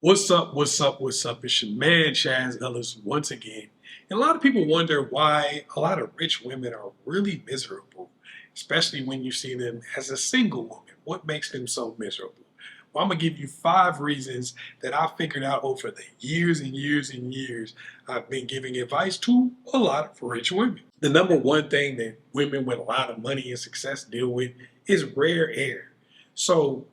What's up? What's up? What's up? It's your man Askchazzellis once again. And a lot of people wonder why a lot of rich women are really miserable, especially when you see them as a single woman. What makes them so miserable? Well, I'm gonna give you 5 reasons that I figured out over the years and years and years I've been giving advice to a lot of rich women. The number one thing that women with a lot of money and success deal with is rare air. So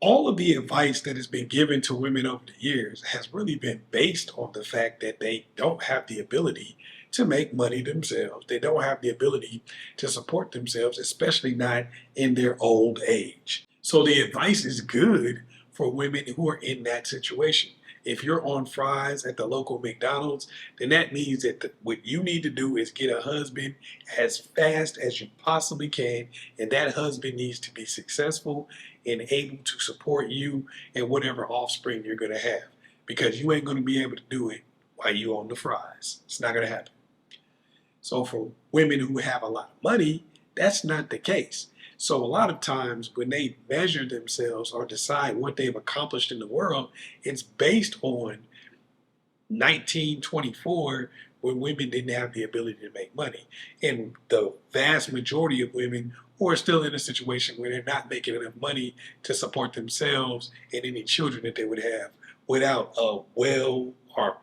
all of the advice that has been given to women over the years has really been based on the fact that they don't have the ability to make money themselves. They don't have the ability to support themselves, especially not in their old age. So the advice is good for women who are in that situation. If you're on fries at the local McDonald's, then that means that what you need to do is get a husband as fast as you possibly can, and that husband needs to be successful and able to support you and whatever offspring you're going to have, because you ain't going to be able to do it while you on the fries. It's not going to happen. So for women who have a lot of money, that's not the case. So a lot of times when they measure themselves or decide what they've accomplished in the world, it's based on 1924, when women didn't have the ability to make money. And the vast majority of women who are still in a situation where they're not making enough money to support themselves and any children that they would have without a well or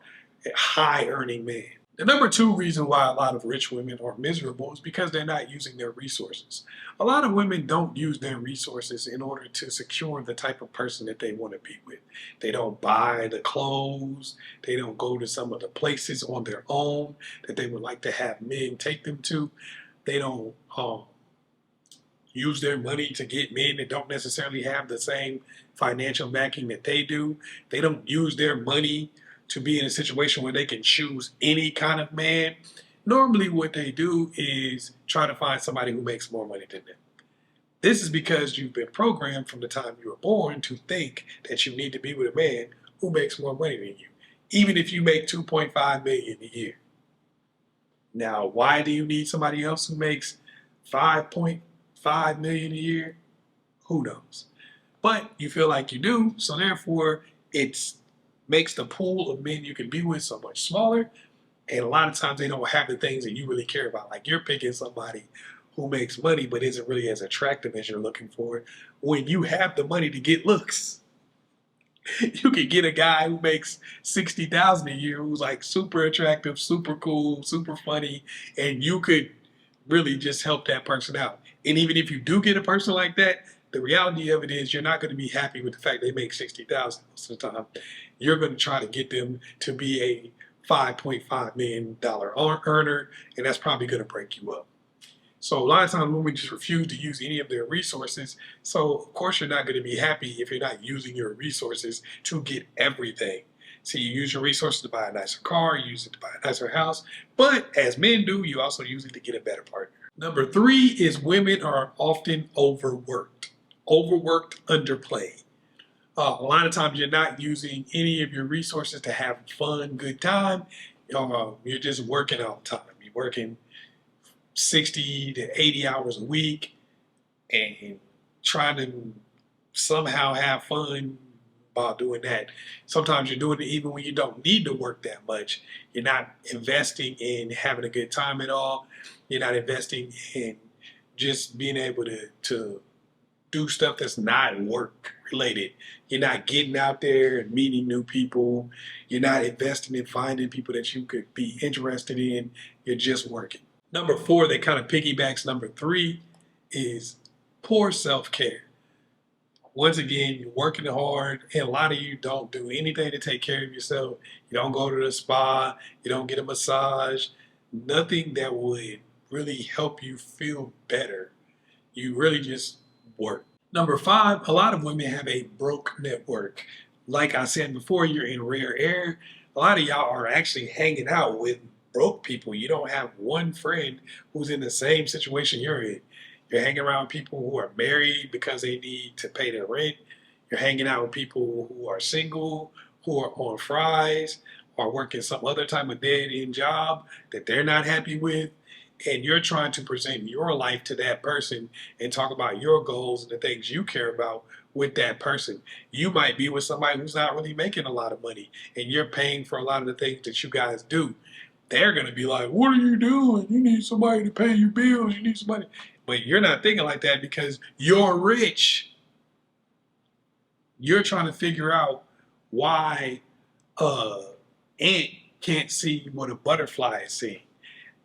high earning man. The number two reason why a lot of rich women are miserable is because they're not using their resources. A lot of women don't use their resources in order to secure the type of person that they want to be with. They don't buy the clothes. They don't go to some of the places on their own that they would like to have men take them to. They don't use their money to get men that don't necessarily have the same financial backing that they do. They don't use their money to be in a situation where they can choose any kind of man. Normally what they do is try to find somebody who makes more money than them. This is because you've been programmed from the time you were born to think that you need to be with a man who makes more money than you, even if you make 2.5 million a year. Now, why do you need somebody else who makes 5.5 million a year? Who knows? But you feel like you do, so therefore it's makes the pool of men you can be with so much smaller. And a lot of times they don't have the things that you really care about. Like you're picking somebody who makes money but isn't really as attractive as you're looking for when you have the money to get looks. You could get a guy who makes 60,000 a year who's like super attractive, super cool, super funny, and you could really just help that person out. And even if you do get a person like that, the reality of it is you're not going to be happy with the fact they make 60,000 most of the time. You're going to try to get them to be a $5.5 million earner, and that's probably going to break you up. So a lot of times women just refuse to use any of their resources. So of course you're not going to be happy if you're not using your resources to get everything. So you use your resources to buy a nicer car, you use it to buy a nicer house, but as men do, you also use it to get a better partner. Number three is women are often overworked. Overworked, underplayed. A lot of times you're not using any of your resources to have fun, good time. You're just working all the time. You're working 60 to 80 hours a week and trying to somehow have fun while doing that. Sometimes you're doing it even when you don't need to work that much. You're not investing in having a good time at all. You're not investing in just being able to do stuff that's not work related. You're not getting out there and meeting new people. You're not investing in finding people that you could be interested in. You're just working. Number four, that kind of piggybacks number three, is poor self-care. Once again, you're working hard, and a lot of you don't do anything to take care of yourself. You don't go to the spa, you don't get a massage, nothing that would really help you feel better. You really just work. Number five, a lot of women have a broke network. Like I said before, you're in rare air. A lot of y'all are actually hanging out with broke people. You don't have one friend who's in the same situation you're in. You're hanging around people who are married because they need to pay their rent. You're hanging out with people who are single, who are on fries, or working some other type of dead-end job that they're not happy with. And you're trying to present your life to that person and talk about your goals and the things you care about with that person. You might be with somebody who's not really making a lot of money and you're paying for a lot of the things that you guys do. They're going to be like, what are you doing? You need somebody to pay your bills. You need somebody. But you're not thinking like that because you're rich. You're trying to figure out why ant can't see what a butterfly is seeing.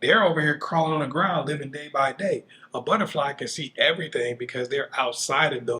They're over here crawling on the ground, living day by day. A butterfly can see everything because they're outside of those